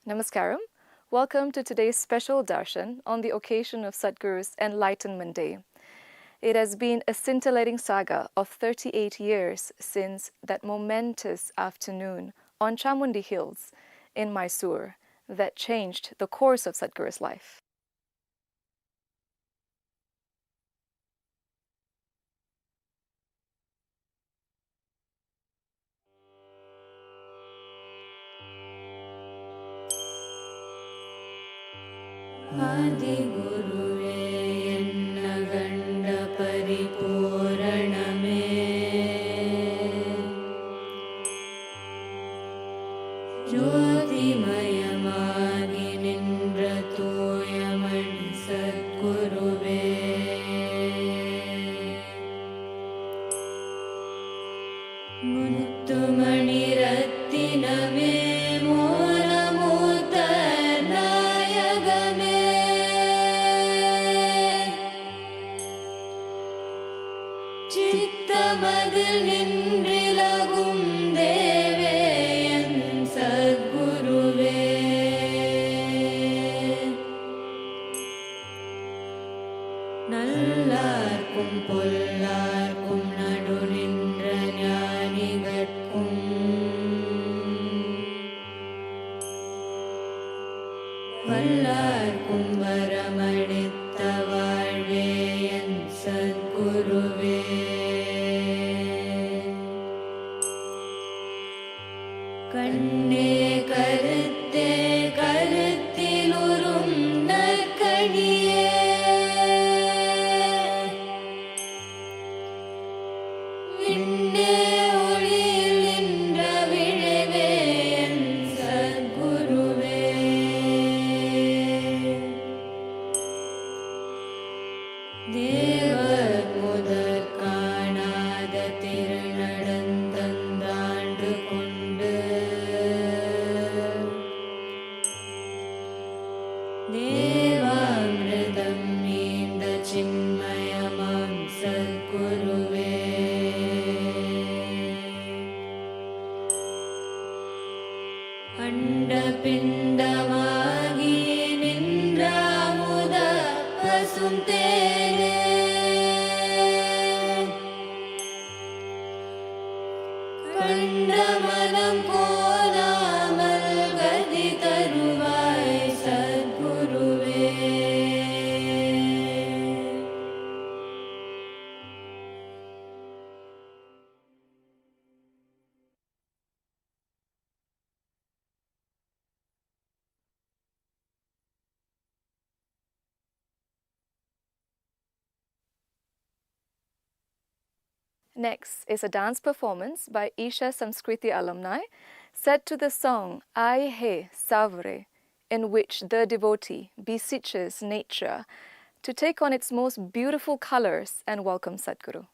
Namaskaram. Welcome to today's special darshan on the occasion of Sadhguru's Enlightenment Day. It has been a scintillating saga of 38 years since that momentous afternoon on Chamundi Hills in Mysore that changed the course of Sadhguru's life. Adiguruve ennaganda paripuraname Jyotimayamagi nindra thoyamani Sadhguruve Muttumani rattiname மதில் நின்றிலகும் தேவே என் சத்குருவே நல்லார்க்கும் பொல்லார்க்கும் நடு நின்ற ஞானிகட்கும் வல்லார்க்கும் வரமளித்த வாழ்வே என் சத்குருவே கண்ணே கருத்தே கருத்திலுறும் நற்கணியே விண்ணே ஒளியில் நின்ற விழைவே என் சத்குருவே ಅಂಡಪಿಂಡವಾಗಿ ನಿಂದ್ರ ಮುದ ಪಸುಂತೇನೆ ಕಂಡಮನಂ ಕೋಲಾಮಲ್ ಗದಿ ತರುವಾಯ್ ಸದ್ಗುರುವೇ. Next is a dance performance by Isha Samskriti alumni set to the song Ai He Savre, in which the devotee beseeches nature to take on its most beautiful colors and welcome Sadhguru.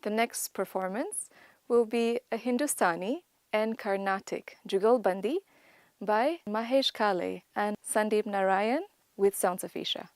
The next performance will be a Hindustani and Carnatic Jugalbandi by Mahesh, Kale and Sandeep, Narayan with sounds of Isha.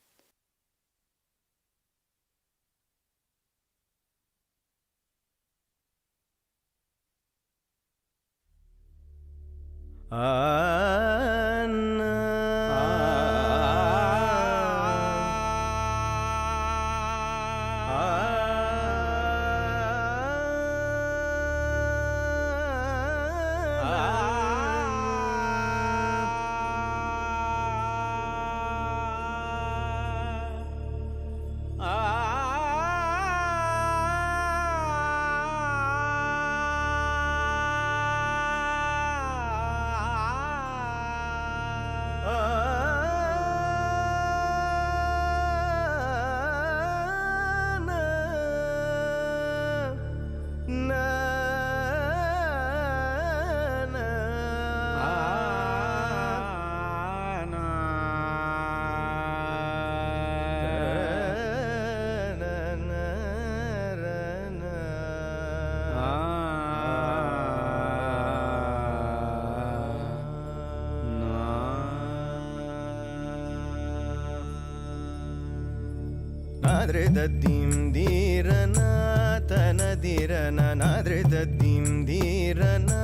Nadridadim dirana tanadirana nadridadim dirana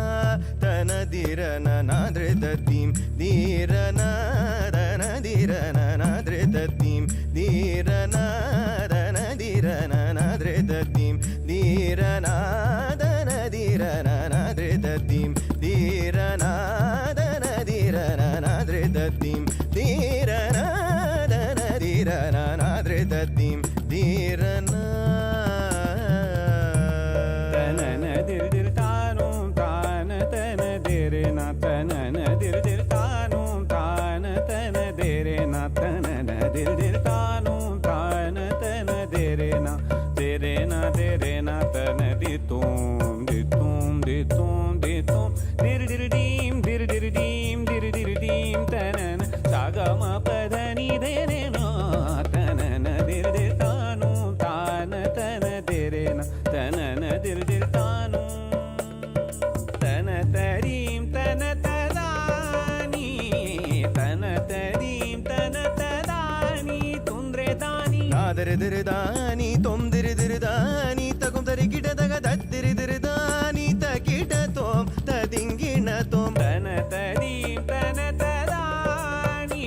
tanadirana nadridadim dirana tanadirana nadridadim dirana tanadirana nadridadim dirana tanadirana nadridadim dirana tanadirana nadridadim dirana tanadirana nadridadim dirana tanana dir dir tanum tana tana direna tanana dir dir tanum tana tana direna tanana dir dir tanum tana tana direna direna direna tana ditum ditum ditum ditum dir dir dim tanana sagama padani direna tanana dir dir tanum tana tana direna tanana dir dir tanum tana tarim tana tadani tana tarim tana tadani tundre dani nadridirdani tom diridirdani tagum tarigida daga dadiridirdani takita tom tadingina tom tana tarim tana tadani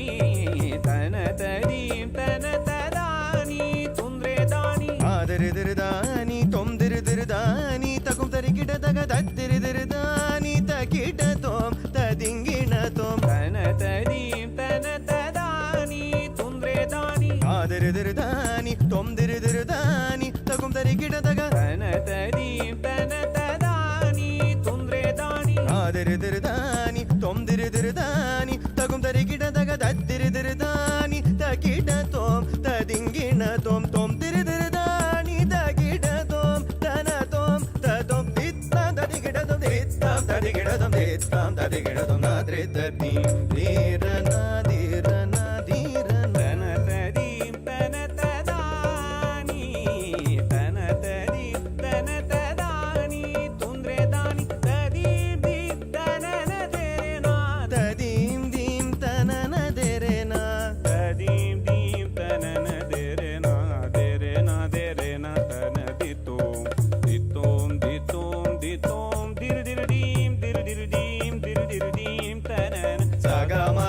tana tarim tana tadani tundre dani nadridirdani tom diridirdani tagum tarigida daga dadiridirdani takita tom tadingina tom tana tarim tana tadani tundre dani nadridirdani tom diridirdani tagum tarigida daga tana tarim tana tadani tundre dani nadridirdani tom diridirdani tagum tarigida daga dadiridirdani takita tom tadingina tom tom diridirdani takita tom tana tom tatom dittam tadigida tom dittam tadigida tom dittam tadigida tom nadridadim dirana dirana dirana tana tarim tana tadani tana tarim tana tadani tundre dani tadim dim tanana derena tadim dim tanana derena tadim dim tanana derena derena derena tana ditum ditum ditum ditum dir dir dim tanana sagama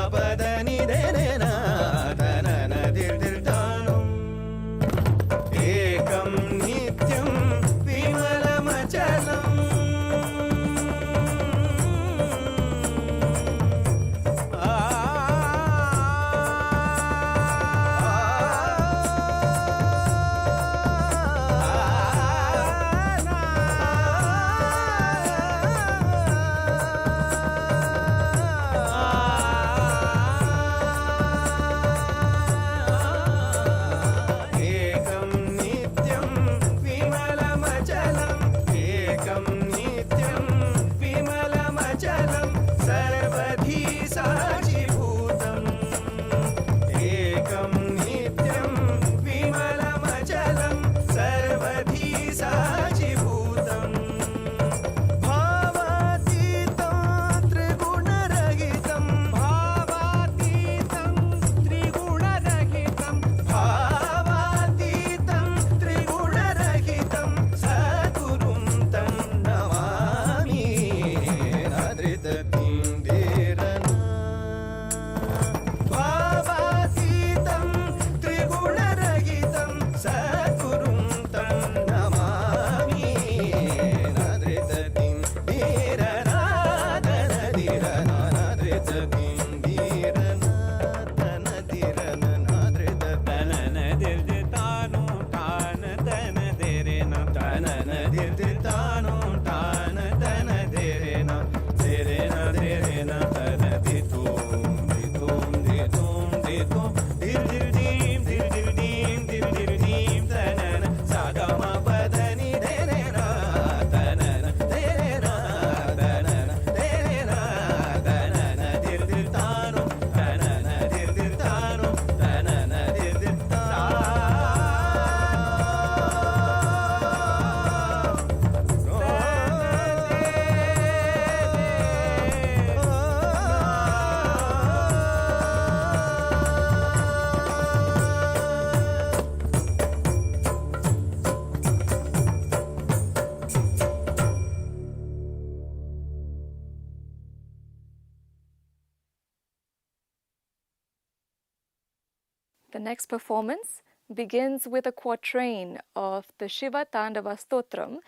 The next performance begins with a quatrain of the Shiva Tandava Stotram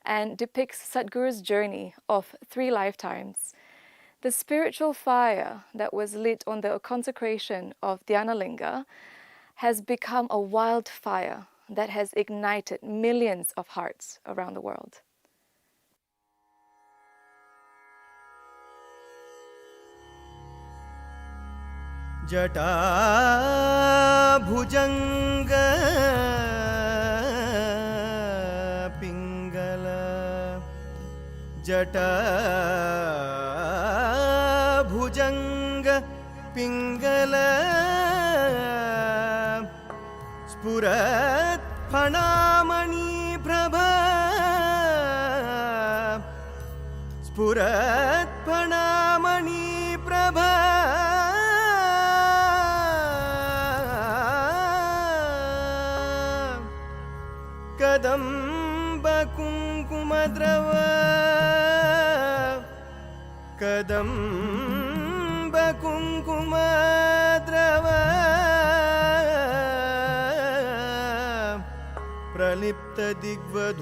and depicts Sadhguru's journey of 3 lifetimes. The spiritual fire that was lit on the consecration of Dhyanalinga has become a wildfire that has ignited millions of hearts around the world. जटाभुजंग पिंगल जटाभुजंग पिंगल स्फुरत् फणामणि प्रभा स्फुरत् फणामणि प्रभा कदम्ब कुङ्कुमद्रव कदम्ब कुङ्कुमद्रव प्रलिप्त दिग्वधूमुखे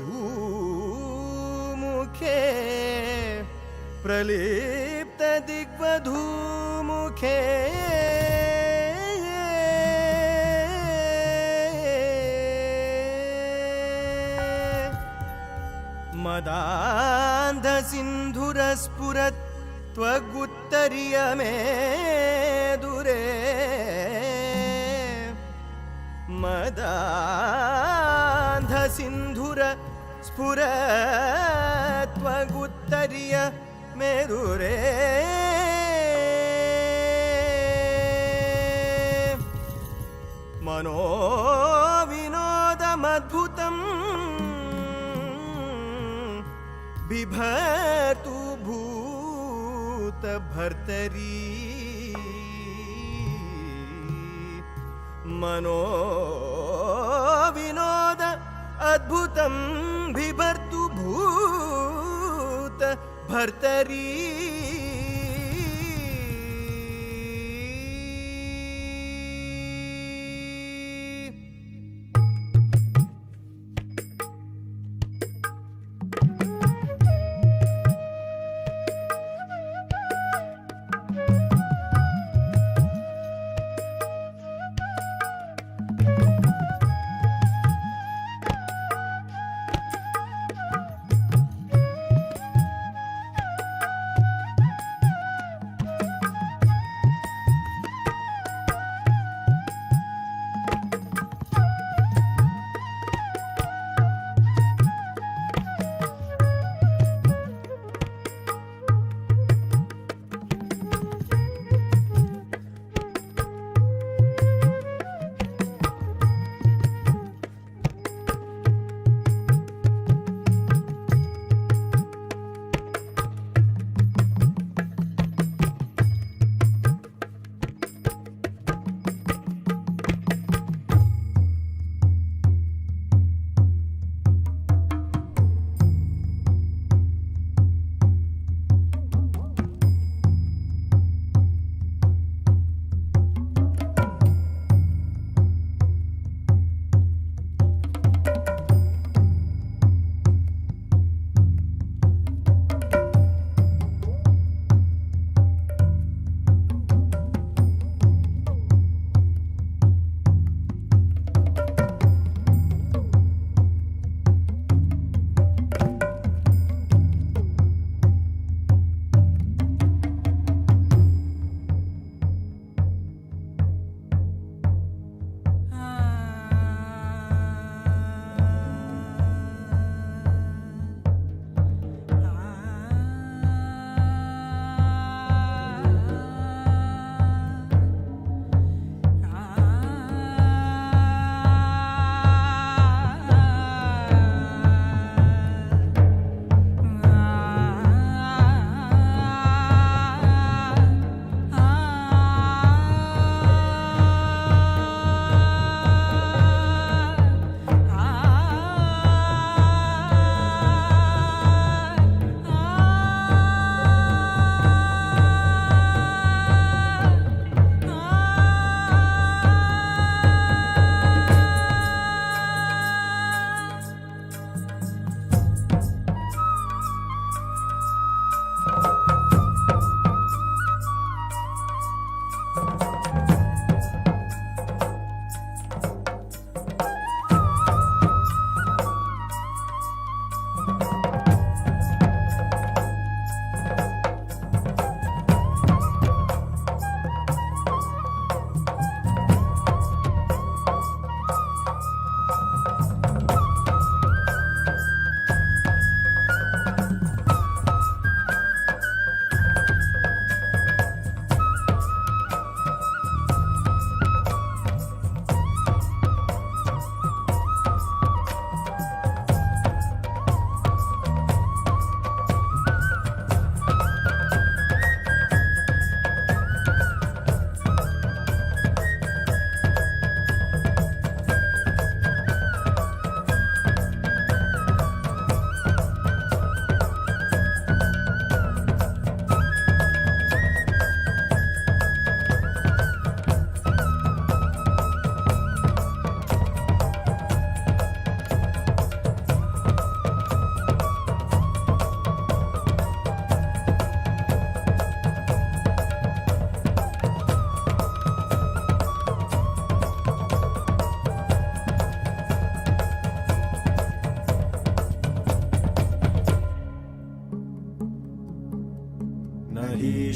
प्रलिप्त दिग्वधूमुखे मदान्ध सिन्धुरस्फुरत् त्वगुत्तरीय मे दुरे मदान्ध सिन्धुर स्फुरत् त्वगुत्तरीय मे दुरे मनोविनोदमद्भुतम् बिभर्तु भूत भर्तरी मनो विनोद अद्भुतं बिभर्तु भूत Bhartari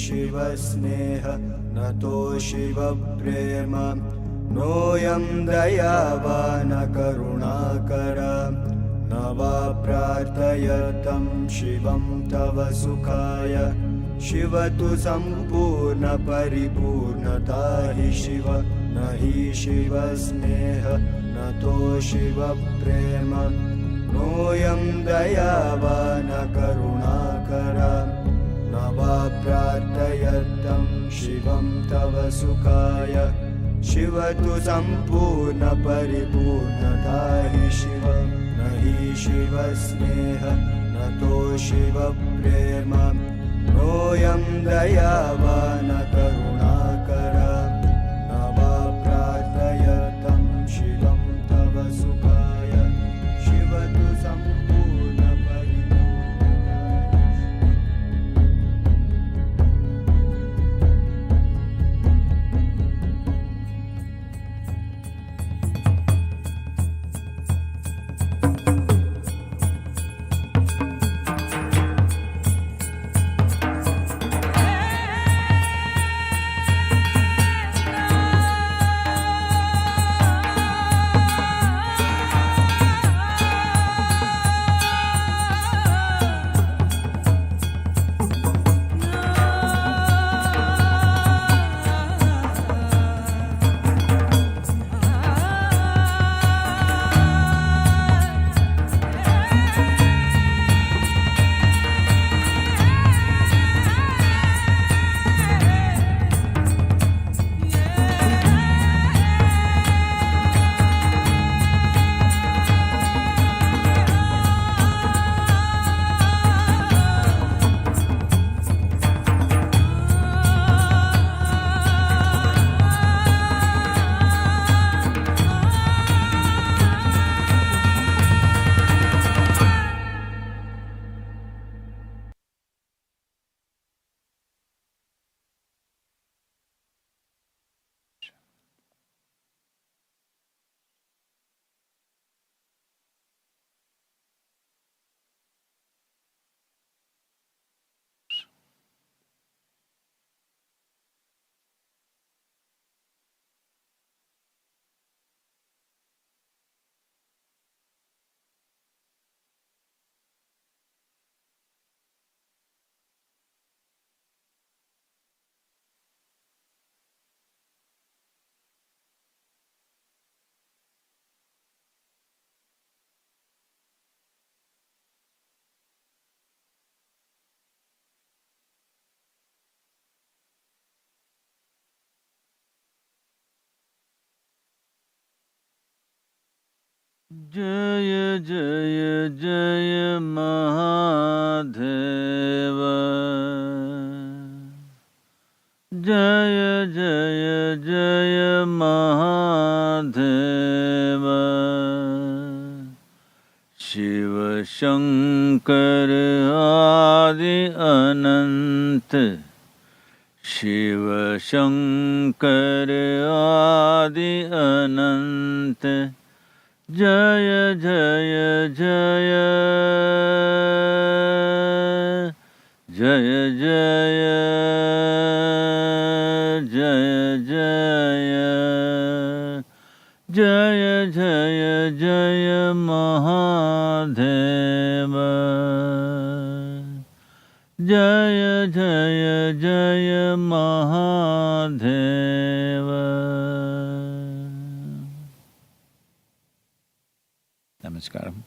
Shiva Sneha Nato Shiva Prema Noyam Dayavana Karunakara Nava Prarthayatam Shivam Tava Sukhaya Shiva tu Sampurna Paripurnata Hi Shiva Nahi Shiva Sneha Nato Shiva Prema Noyam Dayavana Karunakara Nava Prarthayatam Shivam Tava Sukhaya Shiva tu Sampurna Paripurnata Hi Shiva Nahi Shiva Sneha Nato Shiva Prema Noyam Dayavana Karunakara Nava Prarthayatam Shivam Tava Sukhaya Shiva tu Sampurna Jaya Jaya Jaya Mahadheva Jaya Jaya Jaya Mahadheva Shiva Shankar Adi Anant Shiva Shankar Adi Anant Jaya Jaya Jaya Jaya Jaya Jaya Jaya Jaya Jaya Jaya Mahadheva Jaya Jaya Jaya Mahadheva. Namaskaram.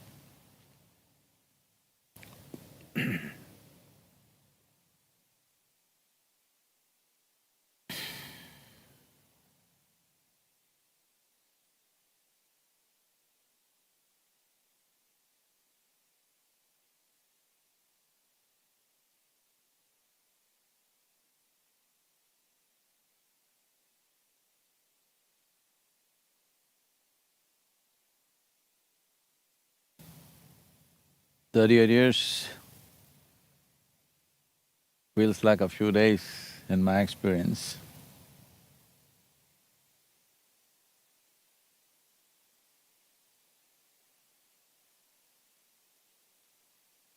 "30 years feels like a few days in my experience.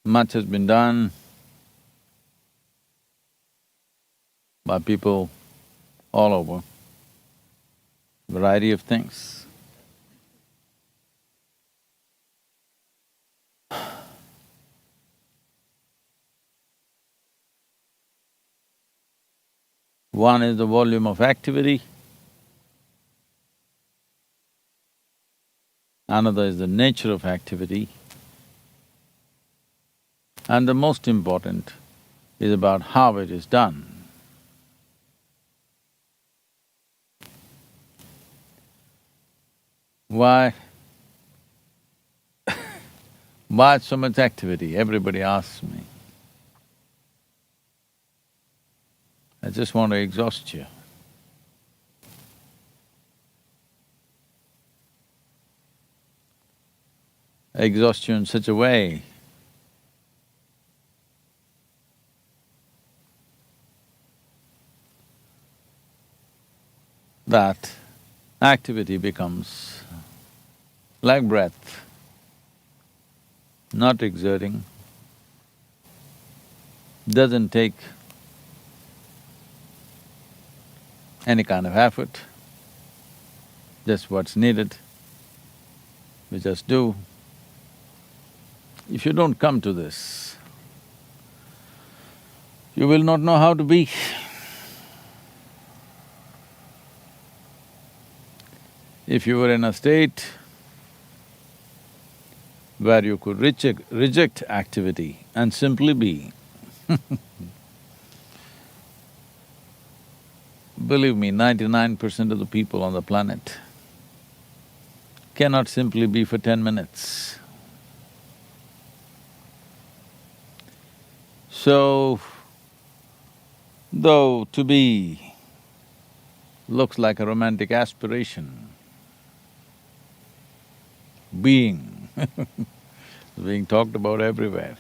Much has been done, by people all over, variety of things. One is the volume of activity, another is the nature of activity, and the most important is about how it is done. Why why so much activity? Everybody asks me. I just want to exhaust you. Exhaust you in such a way that activity becomes like breath, not exerting, doesn't take any kind of effort, just what's needed, we just do. If you don't come to this, you will not know how to be. If you were in a state where you could reject activity and simply be, believe me, 99% of the people on the planet cannot simply be for 10 minutes. So, though to be looks like a romantic aspiration, being is being talked about everywhere.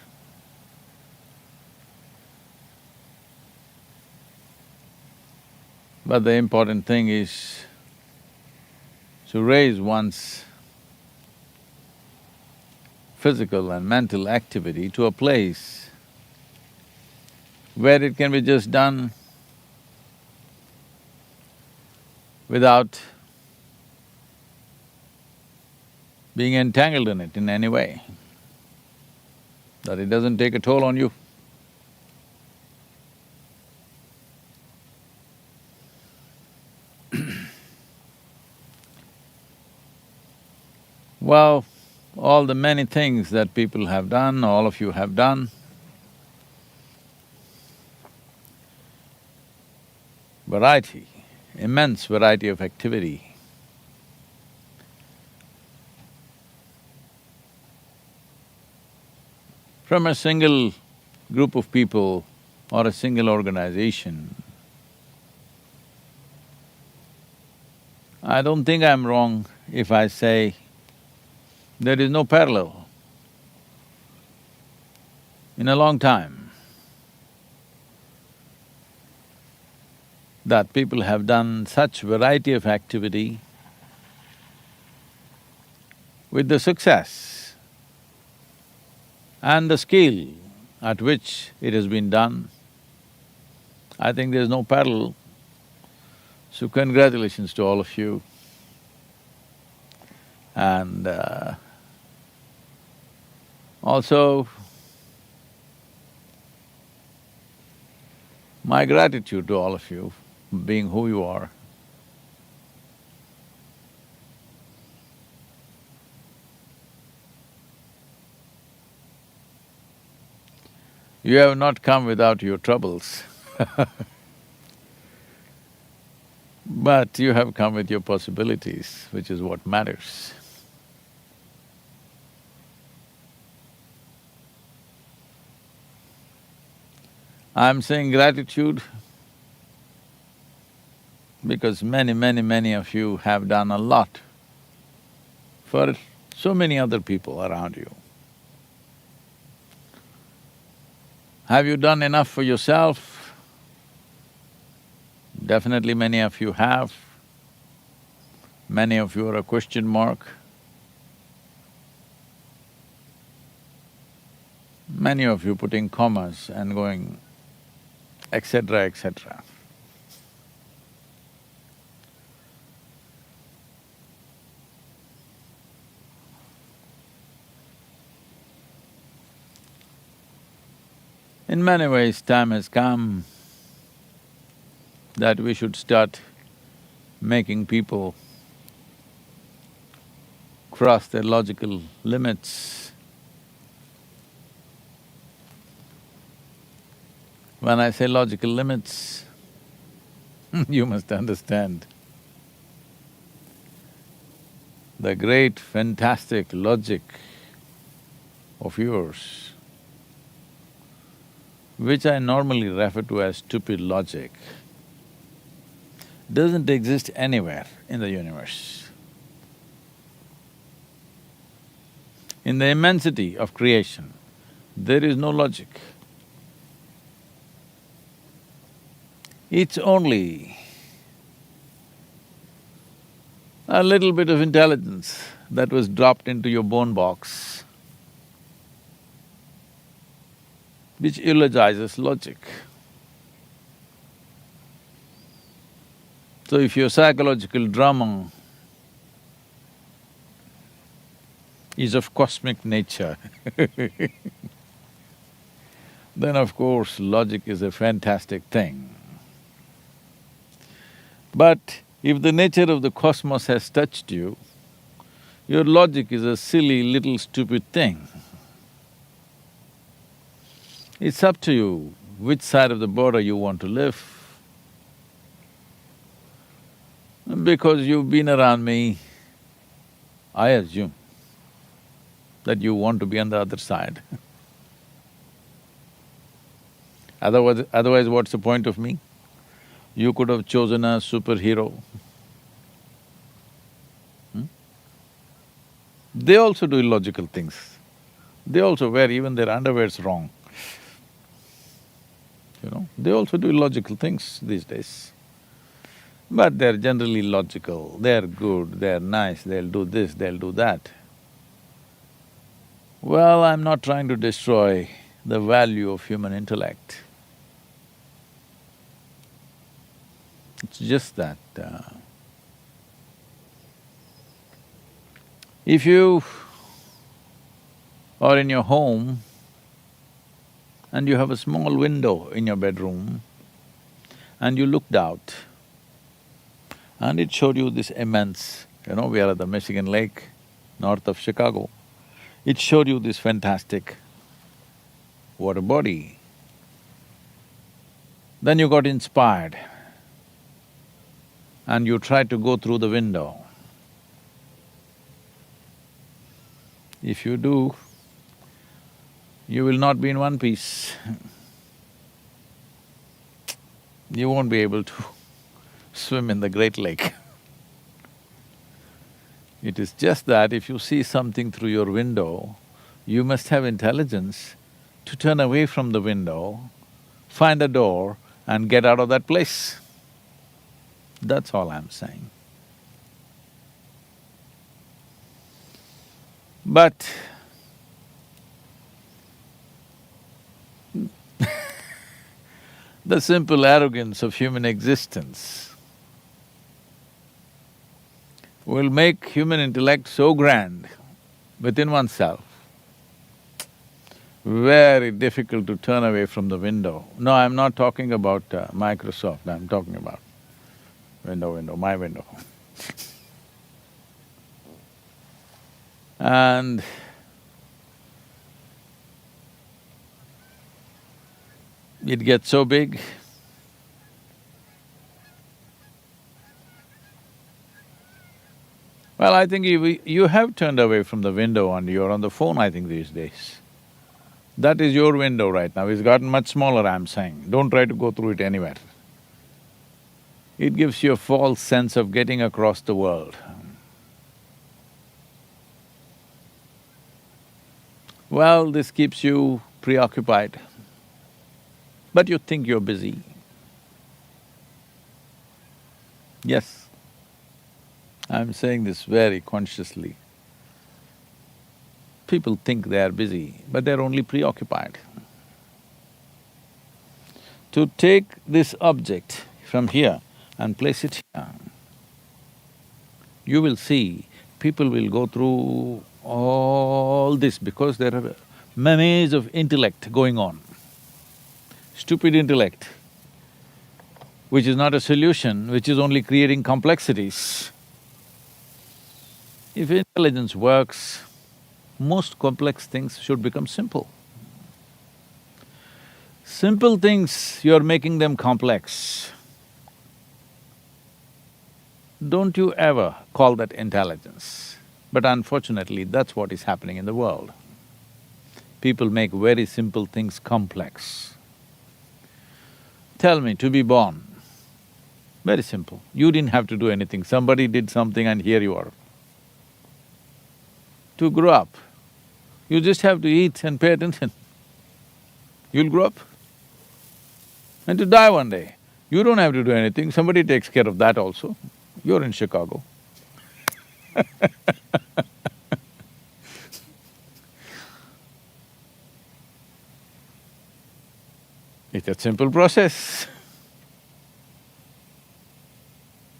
But the important thing is to raise one's physical and mental activity to a place where it can be just done without being entangled in it in any way, that it doesn't take a toll on you. Well, all the many things that people have done, all of you have done, variety, immense variety of activity. From a single group of people or a single organization, I don't think I'm wrong if I say there is no parallel in a long time that people have done such variety of activity with the success and the skill at which it has been done. I think there's no parallel, so congratulations to all of you. And also, my gratitude to all of you, being who you are. You have not come without your troubles but you have come with your possibilities, which is what matters. I'm saying gratitude because many of you have done a lot for so many other people around you. Have you done enough for yourself? Definitely many of you have. Many of you are a question mark. Many of you putting commas and going etc., etc. In many ways, time has come that we should start making people cross their logical limits. When I say logical limits, you must understand the great, fantastic logic of yours, which I normally refer to as stupid logic, doesn't exist anywhere in the universe. In the immensity of creation, there is no logic. It's only a little bit of intelligence that was dropped into your bone box, which eulogizes logic. So if your psychological drama is of cosmic nature, then of course logic is a fantastic thing. But if the nature of the cosmos has touched you, your logic is a silly little stupid thing. It's up to you which side of the border you want to live. Because you've been around me, I assume that you want to be on the other side. Otherwise, what's the point of me? You could have chosen a superhero. They also do illogical things. They also wear even their underwear's wrong. They also do illogical things these days. But they're generally logical, they're good, they're nice, they'll do this, they'll do that. Well, I'm not trying to destroy the value of human intellect. It's just that if you are in your home and you have a small window in your bedroom and you looked out and it showed you this immense… we are at the Michigan Lake, north of Chicago. It showed you this fantastic water body. Then you got inspired and you tried to go through the window. If you do, you will not be in one piece. You won't be able to swim in the Great Lake. It is just that if you see something through your window, you must have intelligence to turn away from the window, find a door and get out of that place. That's all I'm saying. But the simple arrogance of human existence will make human intellect so grand within oneself, very difficult to turn away from the window. No, I'm not talking about Microsoft, I'm talking about my window. And it gets so big, well, I think you have turned away from the window and you're on the phone, I think, these days. That is your window right now, it's gotten much smaller, I'm saying. Don't try to go through it anywhere. It gives you a false sense of getting across the world. Well, this keeps you preoccupied, but you think you're busy. Yes, I'm saying this very consciously. People think they are busy, but they're only preoccupied. To take this object from here and place it here, you will see people will go through all this because there are menace of intellect going on. stupid intellect, which is not a solution, which is only creating complexities. If intelligence works, most complex things should become simple. Simple things, you're making them complex. Don't you ever call that intelligence. But unfortunately, that's what is happening in the world. People make very simple things complex. Tell me, to be born, very simple. You didn't have to do anything, somebody did something and here you are. To grow up, you just have to eat and pay attention. You'll grow up. And to die one day, you don't have to do anything, somebody takes care of that also. You're in Chicago. It's a simple process.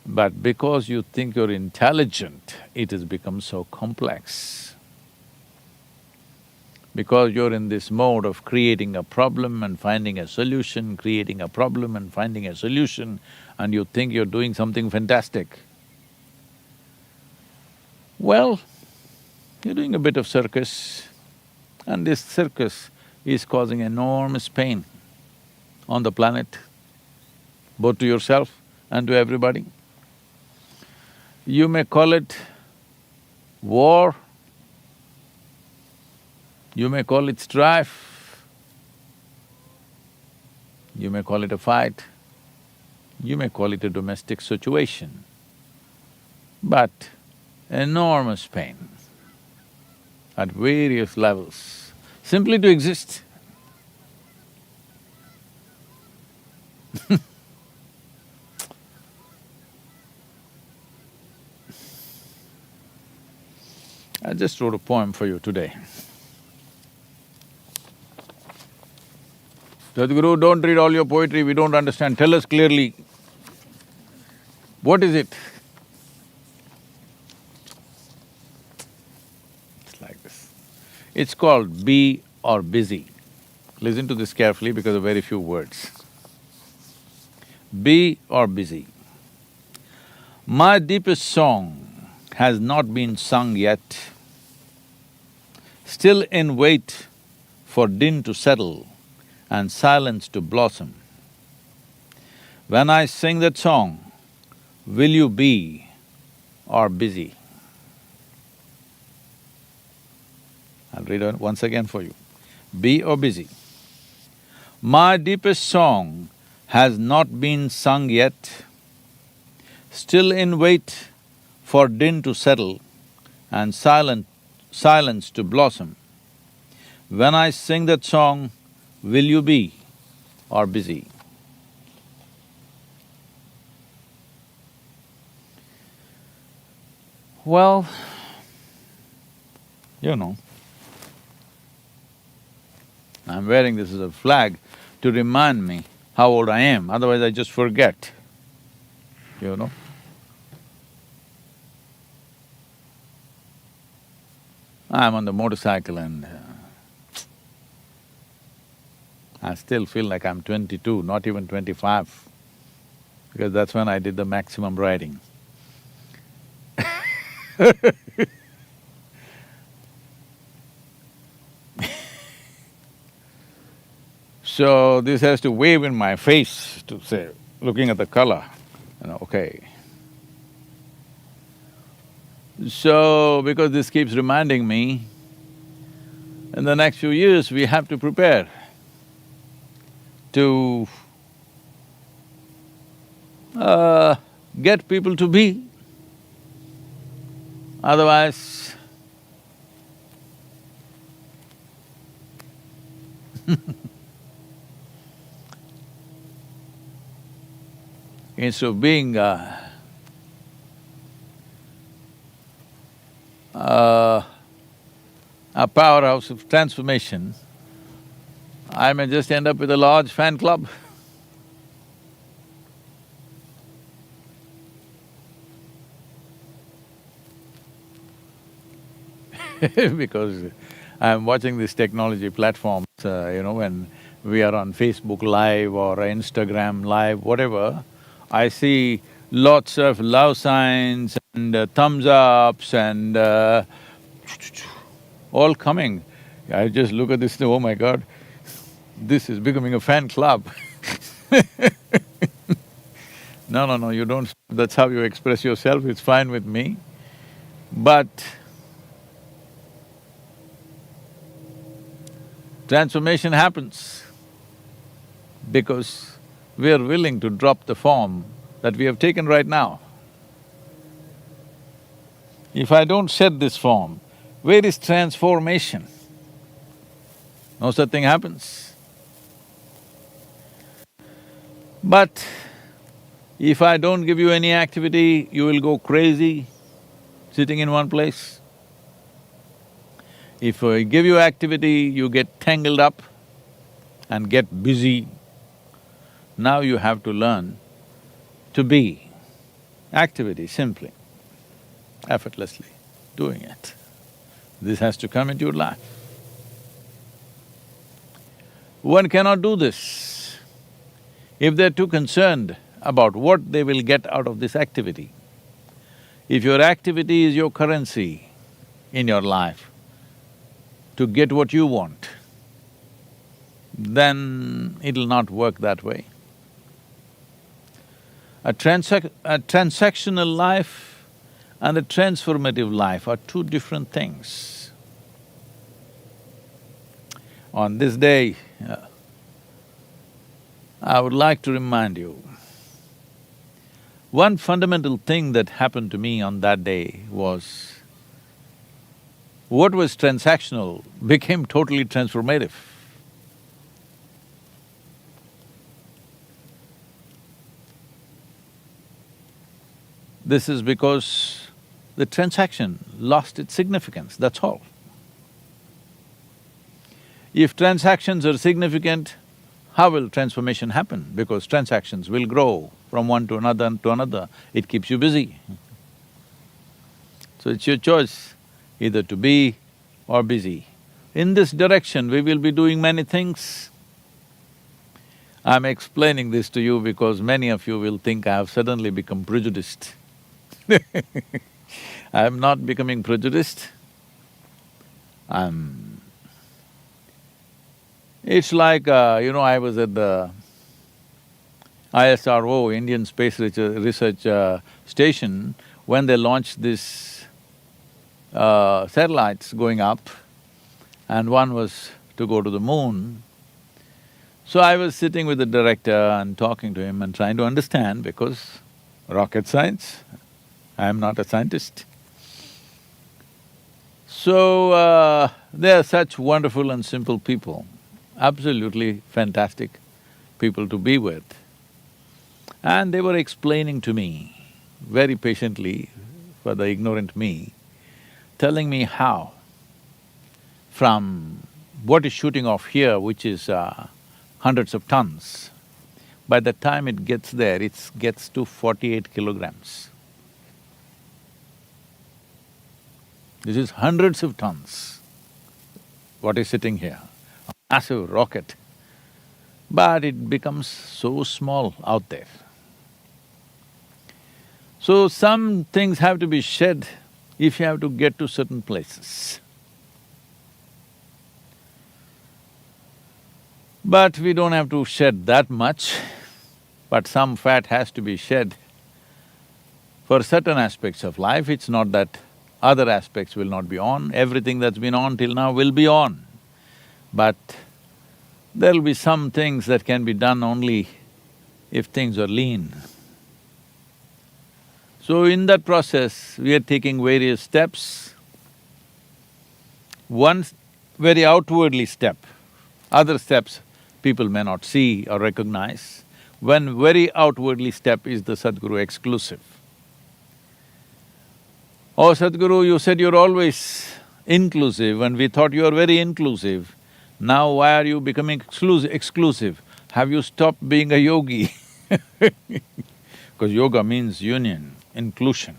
But because you think you're intelligent, it has become so complex. Because you're in this mode of creating a problem and finding a solution, creating a problem and finding a solution, and you think you're doing something fantastic. Well, you're doing a bit of circus, and this circus is causing enormous pain on the planet, both to yourself and to everybody. You may call it war, you may call it strife, you may call it a fight, you may call it a domestic situation, but enormous pain at various levels, simply to exist. I just wrote a poem for you today. Sadhguru, don't read all your poetry, we don't understand, tell us clearly. What is it? It's like this. It's called Be or Busy. Listen to this carefully because of very few words. Be or busy. My deepest song has not been sung yet, still in wait for din to settle and silence to blossom. When I sing that song, will you be or busy? I'll read it once again for you. Be or busy. My deepest song has not been sung yet, still in wait for din to settle and silence to blossom. When I sing that song, will you be or busy? Well, you know, I'm wearing this as a flag to remind me how old I am, otherwise I just forget, you know. I'm on the motorcycle and I still feel like I'm 22, not even 25, because that's when I did the maximum riding. So this has to wave in my face to say, looking at the color, okay. So, because this keeps reminding me, in the next few years we have to prepare to get people to be, otherwise instead of being a powerhouse of transformation, I may just end up with a large fan club. Because I'm watching these technology platforms, when we are on Facebook Live or Instagram Live, whatever, I see lots of love signs and thumbs ups and all coming. I just look at this, oh my God, this is becoming a fan club. No, you don't… that's how you express yourself, it's fine with me. But transformation happens because we are willing to drop the form that we have taken right now. If I don't shed this form, where is transformation? No such thing happens. But if I don't give you any activity, you will go crazy sitting in one place. If I give you activity, you get tangled up and get busy. Now you have to learn to be activity simply, effortlessly doing it. This has to come into your life. One cannot do this if they're too concerned about what they will get out of this activity. If your activity is your currency in your life to get what you want, then it'll not work that way. A transactional life and a transformative life are two different things. On this day, I would like to remind you, one fundamental thing that happened to me on that day was, what was transactional became totally transformative. This is because the transaction lost its significance, that's all. If transactions are significant, how will transformation happen? Because transactions will grow from one to another and to another, it keeps you busy. So it's your choice, either to be or busy. In this direction, we will be doing many things. I'm explaining this to you because many of you will think I have suddenly become prejudiced. I'm not becoming prejudiced. It's like, I was at the ISRO, Indian Space Research Station, when they launched this satellites going up, and one was to go to the moon. So I was sitting with the director and talking to him and trying to understand, because rocket science, I am not a scientist. So, they are such wonderful and simple people, absolutely fantastic people to be with. And they were explaining to me, very patiently for the ignorant me, telling me how from what is shooting off here, which is hundreds of tons, by the time it gets there, it gets to 48 kilograms. This is hundreds of tons, what is sitting here, a massive rocket. But it becomes so small out there. So some things have to be shed if you have to get to certain places. But we don't have to shed that much, but some fat has to be shed. For certain aspects of life, it's not that other aspects will not be on, everything that's been on till now will be on. But there'll be some things that can be done only if things are lean. So in that process, we are taking various steps. One very outwardly step, other steps people may not see or recognize. One very outwardly step is the Sadhguru exclusive. Oh Sadhguru, you said you're always inclusive and we thought you are very inclusive. Now why are you becoming exclusive? Have you stopped being a yogi? Because yoga means union, inclusion.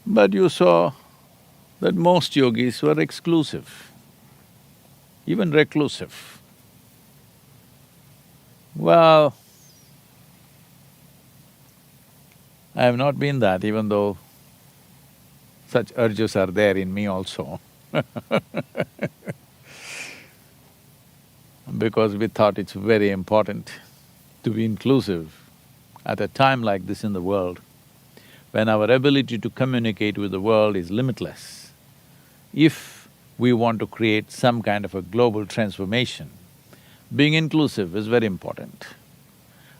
But you saw that most yogis were exclusive. even reclusive. Well, I have not been that, even though such urges are there in me also. Because we thought it's very important to be inclusive at a time like this in the world, when our ability to communicate with the world is limitless. If we want to create some kind of a global transformation, being inclusive is very important.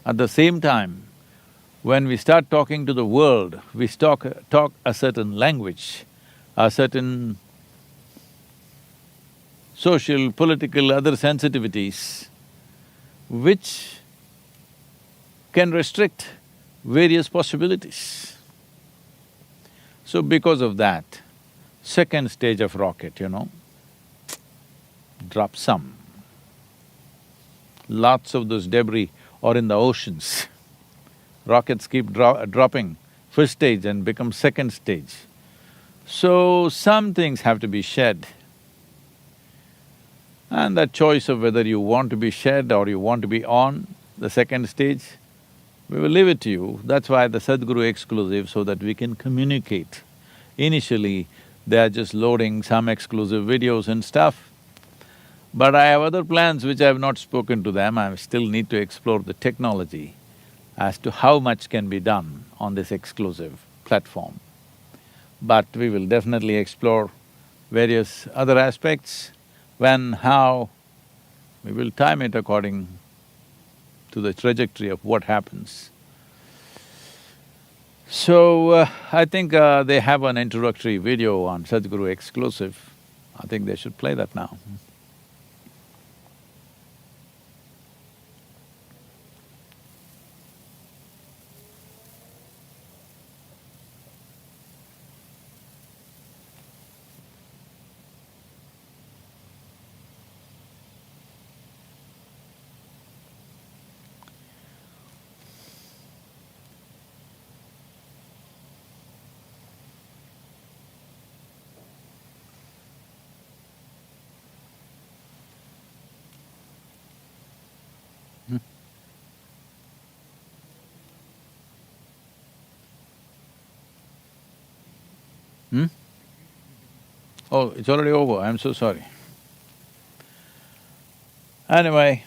At the same time, when we start talking to the world, we talk a certain language, a certain social, political, other sensitivities, which can restrict various possibilities. So because of that, second stage of rocket, drop some. Lots of those debris are in the oceans. Rockets keep dropping first stage and become second stage. So some things have to be shed. And that choice of whether you want to be shed or you want to be on the second stage, we will leave it to you. That's why the Sadhguru exclusive, so that we can communicate. Initially, they are just loading some exclusive videos and stuff. But I have other plans which I have not spoken to them. I still need to explore the technology as to how much can be done on this exclusive platform. But we will definitely explore various other aspects. When, how, we will time it according to the trajectory of what happens. So, I think they have an introductory video on Sadhguru exclusive. I think they should play that now. Hmm? Oh, it's already over, I'm so sorry. Anyway,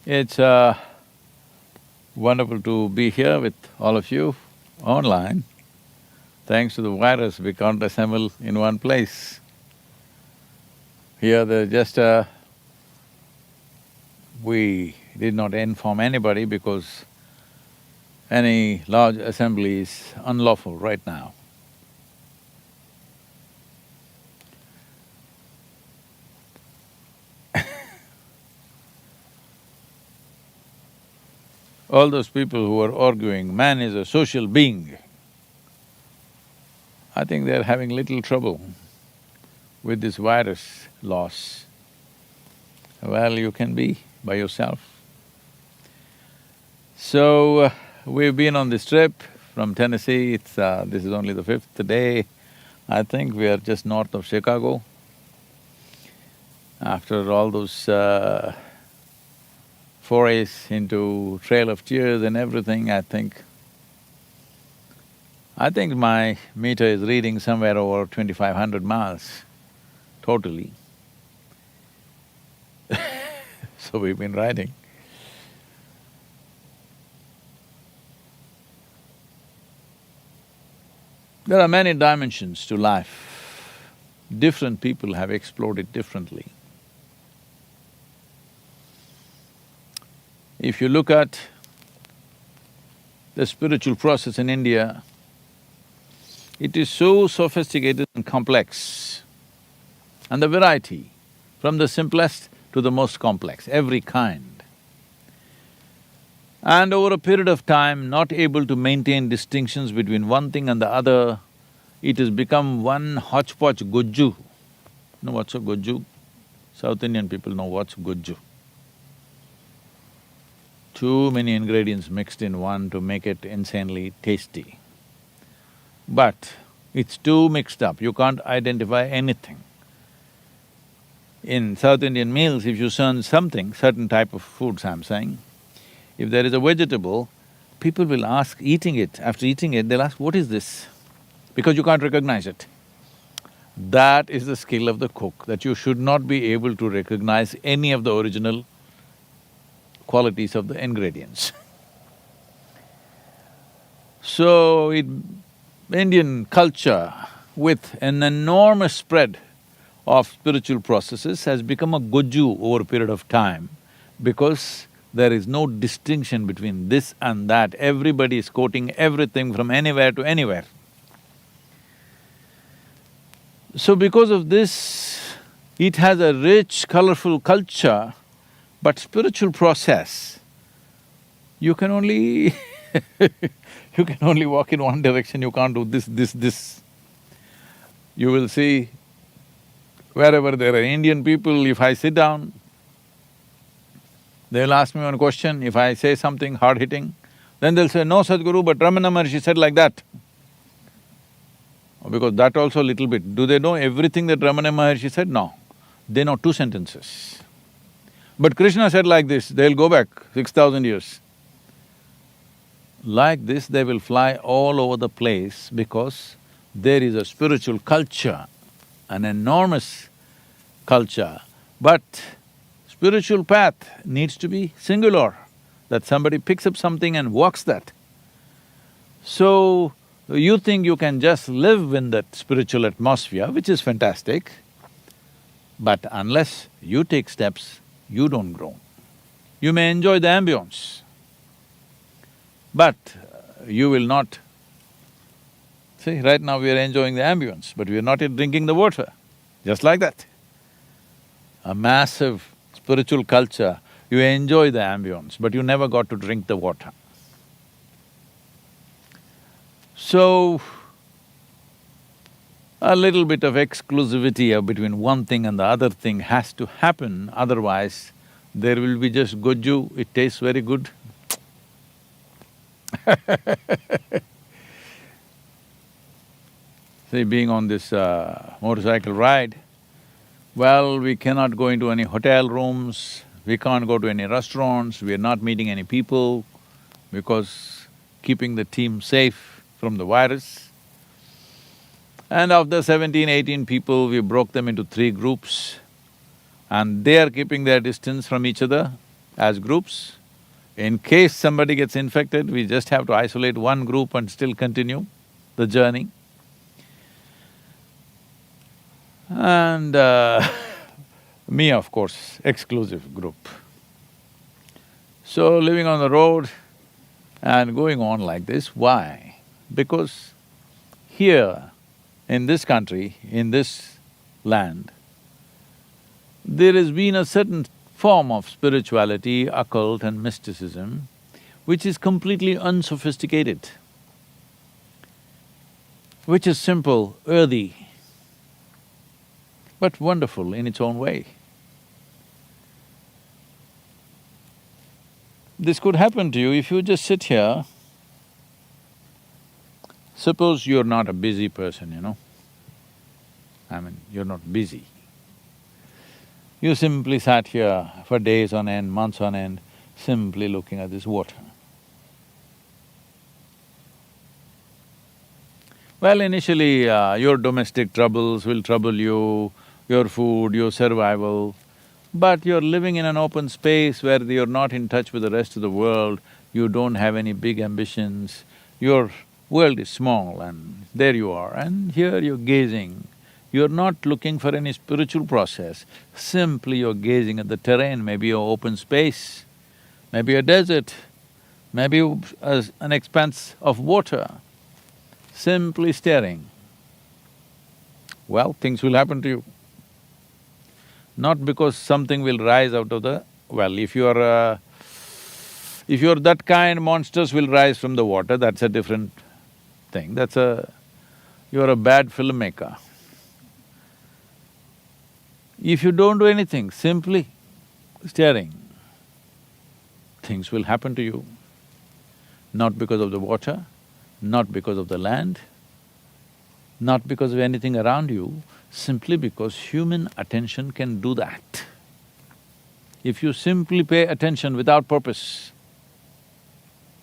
it's wonderful to be here with all of you online. Thanks to the virus, we can't assemble in one place. Here there's just we did not inform anybody because any large assembly is unlawful right now. All those people who are arguing, man is a social being, I think they're having little trouble with this virus loss. Well, you can be by yourself. So, we've been on this trip from Tennessee, this is only the fifth day. I think we are just north of Chicago. After all those forays into Trail of Tears and everything, I think my meter is reading somewhere over 2,500 miles, totally. So we've been riding. There are many dimensions to life. Different people have explored it differently. If you look at the spiritual process in India, it is so sophisticated and complex, and the variety, from the simplest to the most complex, every kind. And over a period of time, not able to maintain distinctions between one thing and the other, it has become one hodgepodge gojju. Know what's a gojju? South Indian people know what's gojju. Too many ingredients mixed in one to make it insanely tasty. But it's too mixed up, you can't identify anything. In South Indian meals, if you serve something, certain type of foods I'm saying, if there is a vegetable, people will ask, eating it, after eating it, they'll ask, what is this? Because you can't recognize it. That is the skill of the cook, that you should not be able to recognize any of the original qualities of the ingredients. So, Indian culture, with an enormous spread of spiritual processes, has become a goju over a period of time because there is no distinction between this and that. Everybody is quoting everything from anywhere to anywhere. So because of this, it has a rich, colorful culture, but spiritual process, you can only you can only walk in one direction, you can't do this. You will see wherever there are Indian people, if I sit down, they'll ask me one question, if I say something hard-hitting, then they'll say, no Sadhguru, but Ramana Maharshi said like that. Because that also a little bit. Do they know everything that Ramana Maharshi said? No. They know 2 sentences. But Krishna said like this, they'll go back 6,000 years. Like this, they will fly all over the place because there is a spiritual culture, an enormous culture. But spiritual path needs to be singular, that somebody picks up something and walks that. So, you think you can just live in that spiritual atmosphere, which is fantastic, but unless you take steps, you don't grow. You may enjoy the ambience, but you will not… See, right now we are enjoying the ambience, but we are not yet drinking the water, just like that. A massive spiritual culture, you enjoy the ambience, but you never got to drink the water. So, a little bit of exclusivity between one thing and the other thing has to happen, otherwise there will be just goju, it tastes very good. See, being on this motorcycle ride, well, we cannot go into any hotel rooms, we can't go to any restaurants, we are not meeting any people because keeping the team safe from the virus. And of the 17, 18 people, we broke them into 3 groups and they are keeping their distance from each other as groups. In case somebody gets infected, we just have to isolate one group and still continue the journey. And me, of course, exclusive group. So, living on the road and going on like this, why? Because here, in this country, in this land, there has been a certain form of spirituality, occult and mysticism, which is completely unsophisticated, which is simple, earthy, but wonderful in its own way. This could happen to you if you just sit here. Suppose you're not a busy person, you know. I mean, you're not busy. You simply sat here for days on end, months on end, simply looking at this water. Well, initially, your domestic troubles will trouble you, your food, your survival, but you're living in an open space where you're not in touch with the rest of the world, you don't have any big ambitions, your world is small and there you are, and here you're gazing. You're not looking for any spiritual process, simply you're gazing at the terrain, maybe an open space, maybe a desert, maybe an expanse of water, simply staring. Well, things will happen to you. Not because something will rise out of the… well, if you're that kind, monsters will rise from the water, that's a different thing, you're a bad filmmaker. If you don't do anything, simply staring, things will happen to you. Not because of the water, not because of the land, not because of anything around you, simply because human attention can do that. If you simply pay attention without purpose,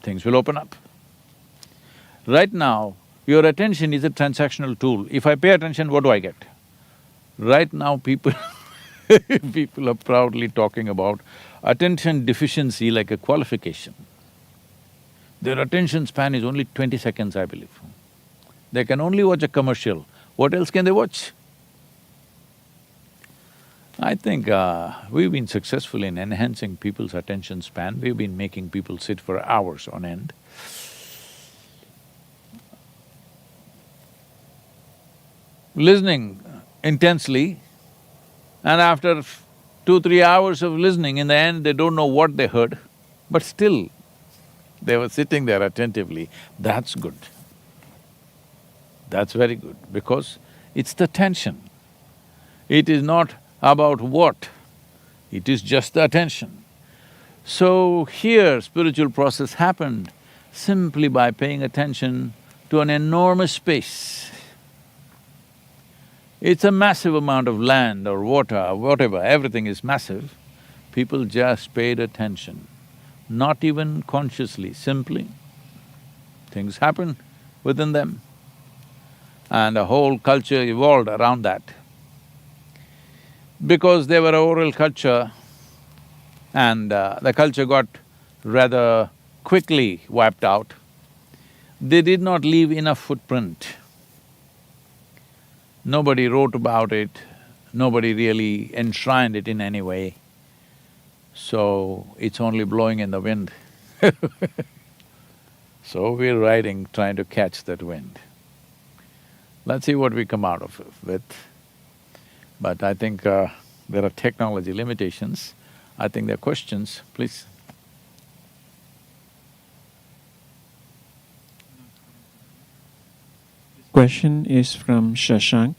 things will open up. Right now, your attention is a transactional tool. If I pay attention, what do I get? Right now, people people are proudly talking about attention deficiency like a qualification. Their attention span is only 20 seconds, I believe. They can only watch a commercial. What else can they watch? I think we've been successful in enhancing people's attention span. We've been making people sit for hours on end. Listening intensely, and after 2-3 hours of listening, in the end they don't know what they heard, but still they were sitting there attentively. That's good. That's very good, because it's the tension. It is not about what, it is just the attention. So here, spiritual process happened simply by paying attention to an enormous space. It's a massive amount of land or water or whatever, everything is massive. People just paid attention, not even consciously, simply. Things happen within them, and a whole culture evolved around that. Because they were an oral culture and the culture got rather quickly wiped out, they did not leave enough footprint. Nobody wrote about it, nobody really enshrined it in any way, so it's only blowing in the wind. So we're riding, trying to catch that wind. Let's see what we come out of it with. But I think there are technology limitations. I think there are questions, please. Question is from Shashank.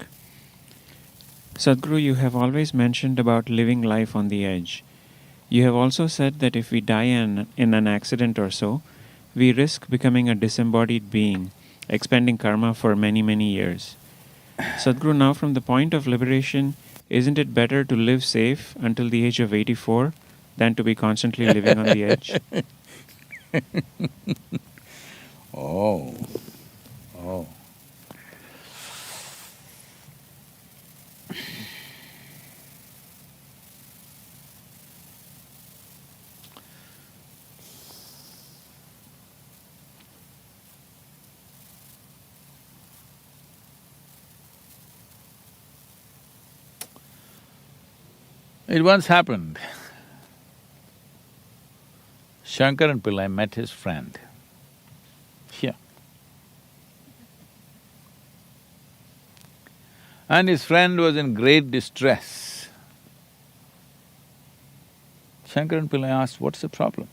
Sadhguru, you have always mentioned about living life on the edge. You have also said that if we die in an accident or so, we risk becoming a disembodied being, expending karma for many, many years. Sadhguru, now from the point of liberation, isn't it better to live safe until the age of 84 than to be constantly living on the edge? Oh. It once happened. Shankaran Pillai met his friend here. And his friend was in great distress. Shankaran Pillai asked, "What's the problem?"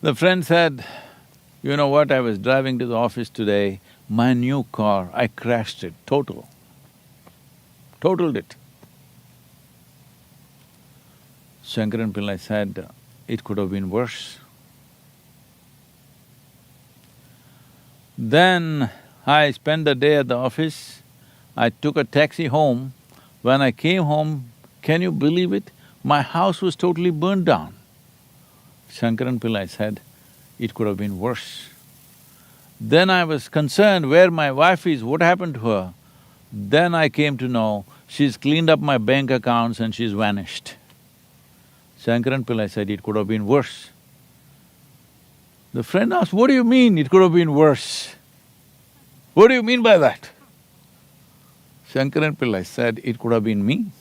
The friend said, "You know what, I was driving to the office today, my new car, I crashed it, totaled it." Shankaran Pillai said, "It could have been worse." Then I spent the day at the office, I took a taxi home. When I came home, can you believe it? My house was totally burned down. Shankaran Pillai said, "It could have been worse." Then I was concerned where my wife is, what happened to her. Then I came to know she's cleaned up my bank accounts and she's vanished. Shankaran Pillai said, "It could have been worse." The friend asked, "What do you mean it could have been worse? What do you mean by that?" Shankaran Pillai said, "It could have been me."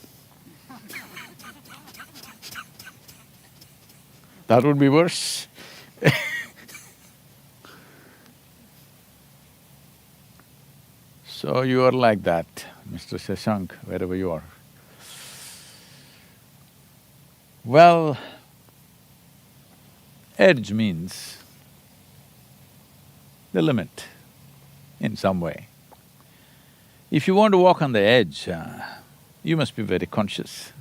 That would be worse. So you are like that, Mr. Shashank, wherever you are. Well, edge means the limit in some way. If you want to walk on the edge, you must be very conscious,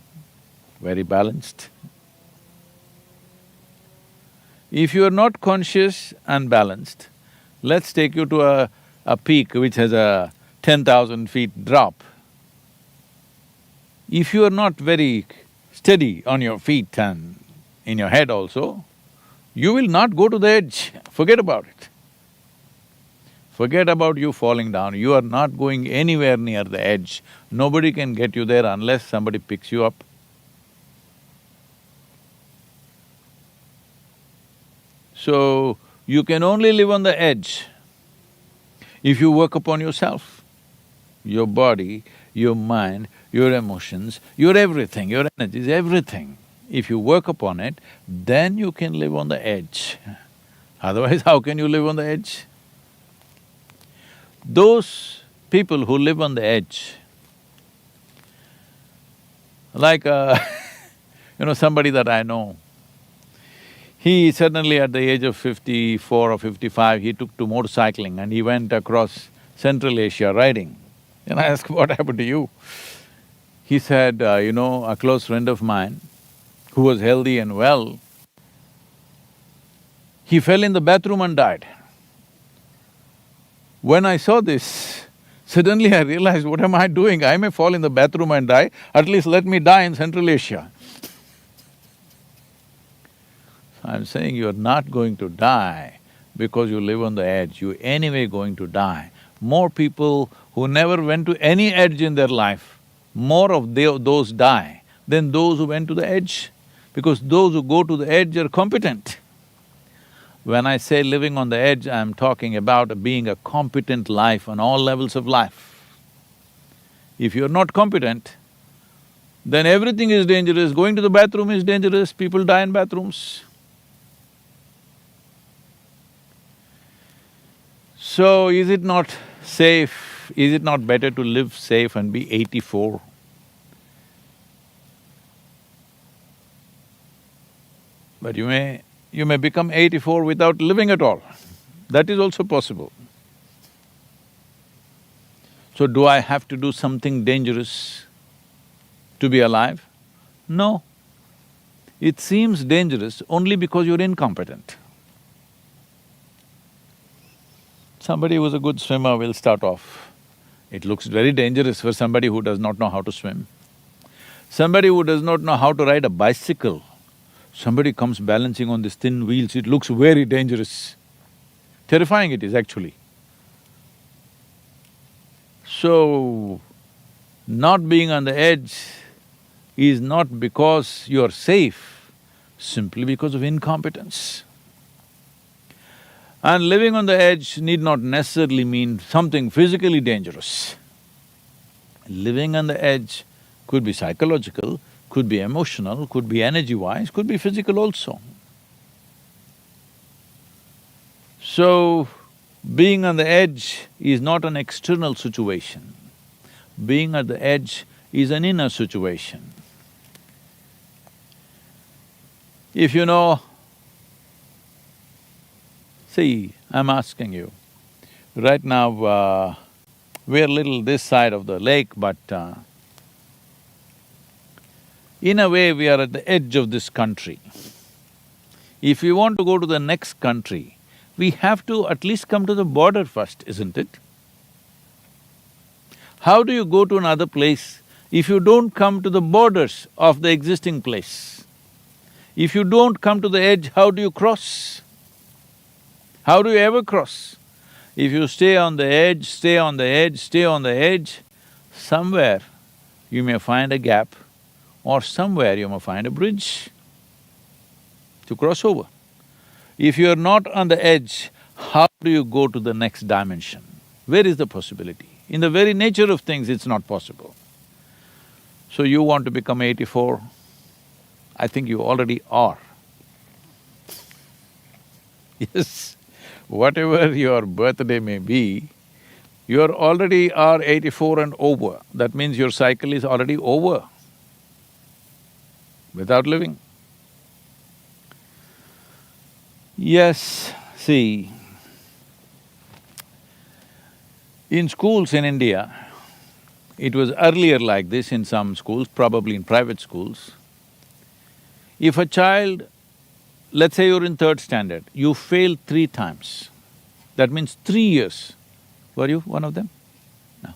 very balanced. If you are not conscious and balanced, let's take you to a peak which has a 10,000 feet drop. If you are not very steady on your feet and in your head also, you will not go to the edge, forget about it. Forget about you falling down, you are not going anywhere near the edge. Nobody can get you there unless somebody picks you up. So, you can only live on the edge if you work upon yourself, your body, your mind, your emotions, your everything, your energies, everything. If you work upon it, then you can live on the edge. Otherwise, how can you live on the edge? Those people who live on the edge, like somebody that I know, he suddenly at the age of 54 or 55, he took to motorcycling and he went across Central Asia riding. And I asked, what happened to you? He said, a close friend of mine who was healthy and well, he fell in the bathroom and died. When I saw this, suddenly I realized, what am I doing? I may fall in the bathroom and die, at least let me die in Central Asia. I'm saying you're not going to die because you live on the edge, you're anyway going to die. More people who never went to any edge in their life, more of those die than those who went to the edge, because those who go to the edge are competent. When I say living on the edge, I'm talking about being a competent life on all levels of life. If you're not competent, then everything is dangerous, going to the bathroom is dangerous, people die in bathrooms. So, is it not safe, is it not better to live safe and be 84? But you may become 84 without living at all. That is also possible. So do I have to do something dangerous to be alive? No. It seems dangerous only because you're incompetent. Somebody who's a good swimmer will start off. It looks very dangerous for somebody who does not know how to swim. Somebody who does not know how to ride a bicycle, somebody comes balancing on these thin wheels, it looks very dangerous. Terrifying it is actually. So, not being on the edge is not because you're safe, simply because of incompetence. And living on the edge need not necessarily mean something physically dangerous. Living on the edge could be psychological, could be emotional, could be energy-wise, could be physical also. So, being on the edge is not an external situation. Being at the edge is an inner situation. If you know, see, I'm asking you, right now we're little this side of the lake, but in a way we are at the edge of this country. If we want to go to the next country, we have to at least come to the border first, isn't it? How do you go to another place if you don't come to the borders of the existing place? If you don't come to the edge, how do you cross? How do you ever cross? If you stay on the edge, stay on the edge, stay on the edge, somewhere you may find a gap or somewhere you may find a bridge to cross over. If you're not on the edge, how do you go to the next dimension? Where is the possibility? In the very nature of things, it's not possible. So you want to become 84? I think you already are. Yes, whatever your birthday may be, you already are 84 and over. That means your cycle is already over without living. Yes, see, in schools in India, It was earlier like this in some schools, probably in private schools. If a child, let's say you're in third standard, you fail 3 times, that means 3 years. Were you one of them? No.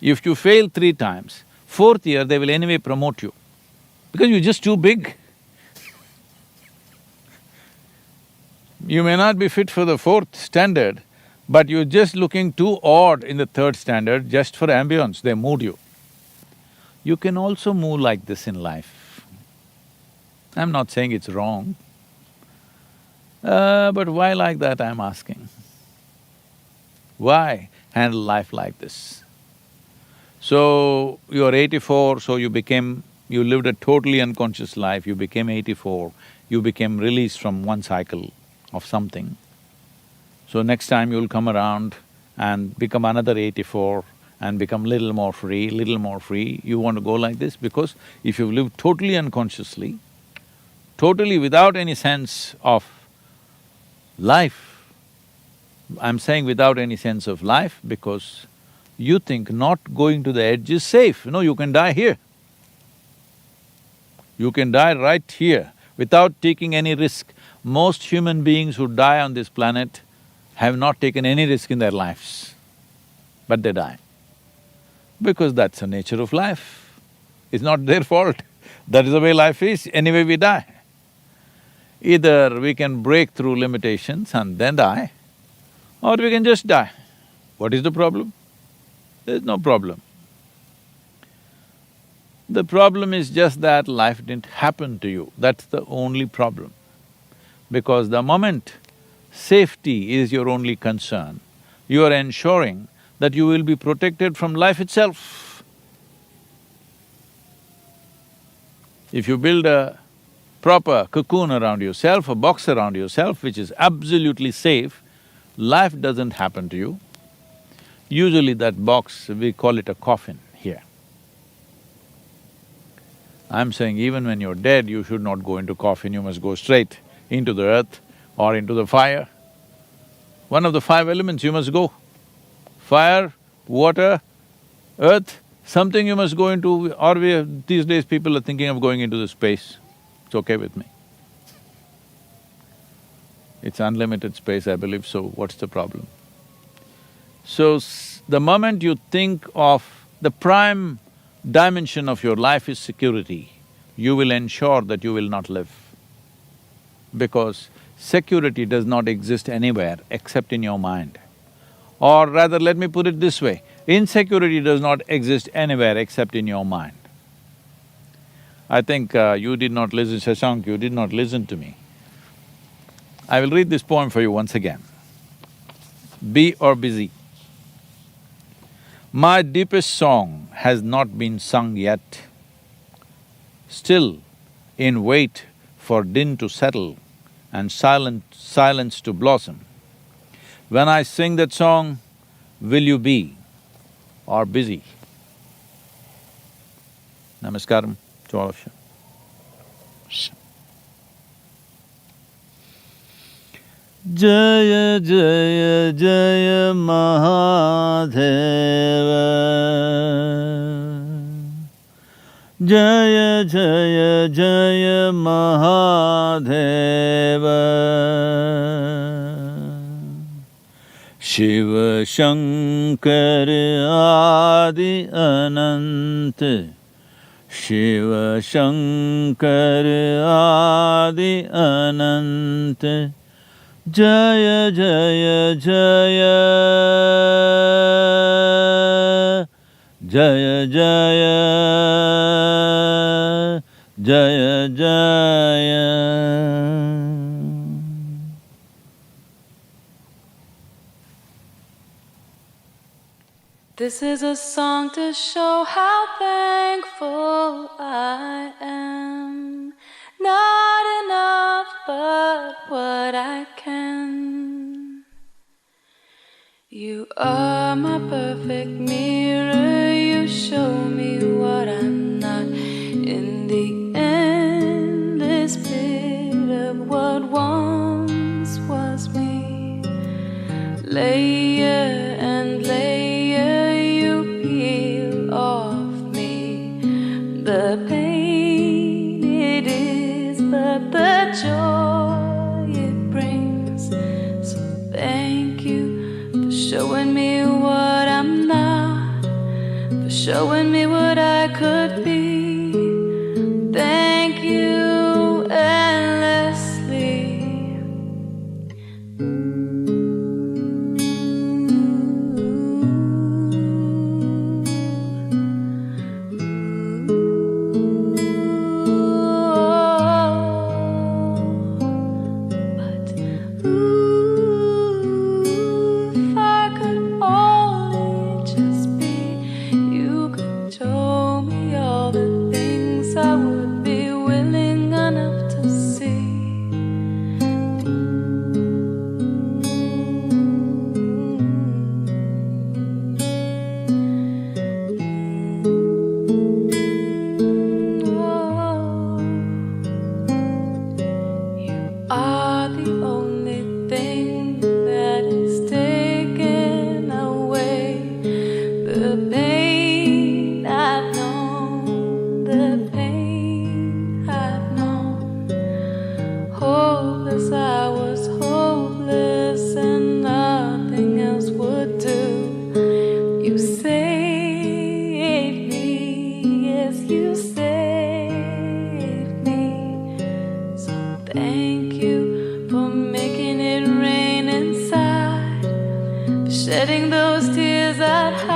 If you fail 3 times, 4th year they will anyway promote you, because you're just too big. You may not be fit for the 4th standard, but you're just looking too odd in the 3rd standard just for ambience, they moved you. You can also move like this in life. I'm not saying it's wrong, but why like that, I'm asking. Why handle life like this? So, you're 84, so you lived a totally unconscious life, you became 84, you became released from one cycle of something. So next time you'll come around and become another 84 and become little more free, little more free. You want to go like this? Because if you've lived totally unconsciously, totally without any sense of life, I'm saying without any sense of life because you think not going to the edge is safe. No, you can die here. You can die right here without taking any risk. Most human beings who die on this planet have not taken any risk in their lives, but they die. Because that's the nature of life. It's not their fault. That is the way life is, anyway we die. Either we can break through limitations and then die, or we can just die. What is the problem? There's no problem. The problem is just that life didn't happen to you, that's the only problem. Because the moment safety is your only concern, you are ensuring that you will be protected from life itself. If you build a proper cocoon around yourself, a box around yourself which is absolutely safe, life doesn't happen to you. Usually that box, we call it a coffin here. I'm saying even when you're dead, you should not go into coffin, you must go straight into the earth or into the fire. One of the 5 elements you must go. Fire, water, earth, something you must go into, or these days people are thinking of going into the space. It's okay with me. It's unlimited space, I believe, so what's the problem? So, the moment you think of the prime dimension of your life is security, you will ensure that you will not live. Because security does not exist anywhere except in your mind. Or rather, let me put it this way, insecurity does not exist anywhere except in your mind. I think you did not listen, Shashank, you did not listen to me. I will read this poem for you once again. Be or busy. My deepest song has not been sung yet. Still, in wait for din to settle and silence to blossom. When I sing that song, will you be or busy? Namaskaram to all of you. Jaya Jaya Jaya Mahadheva, Jaya Jaya Jaya Mahadheva, Shiva Shankar Adi Anant, Shiva Shankar Adi Anant, Jaya Jaya Jaya, Jaya Jaya, Jaya Jaya. This is a song to show how thankful I am. Not enough, but what I can. You are my perfect mirror, you show me what I'm not. In the endless pit of what once was me, layer and layer showing me what I'm not, for showing me what I could be. Thank you endlessly. If I could only just be, you could show me all the things I would be willing enough to see. You are the only thing that is taking away the pain I've known, the pain I've known. Hopeless, I was hopeless, and nothing else would do. You saved me, yes, you saved me. So thank you for making it rain inside, for shedding those tears I'd hide.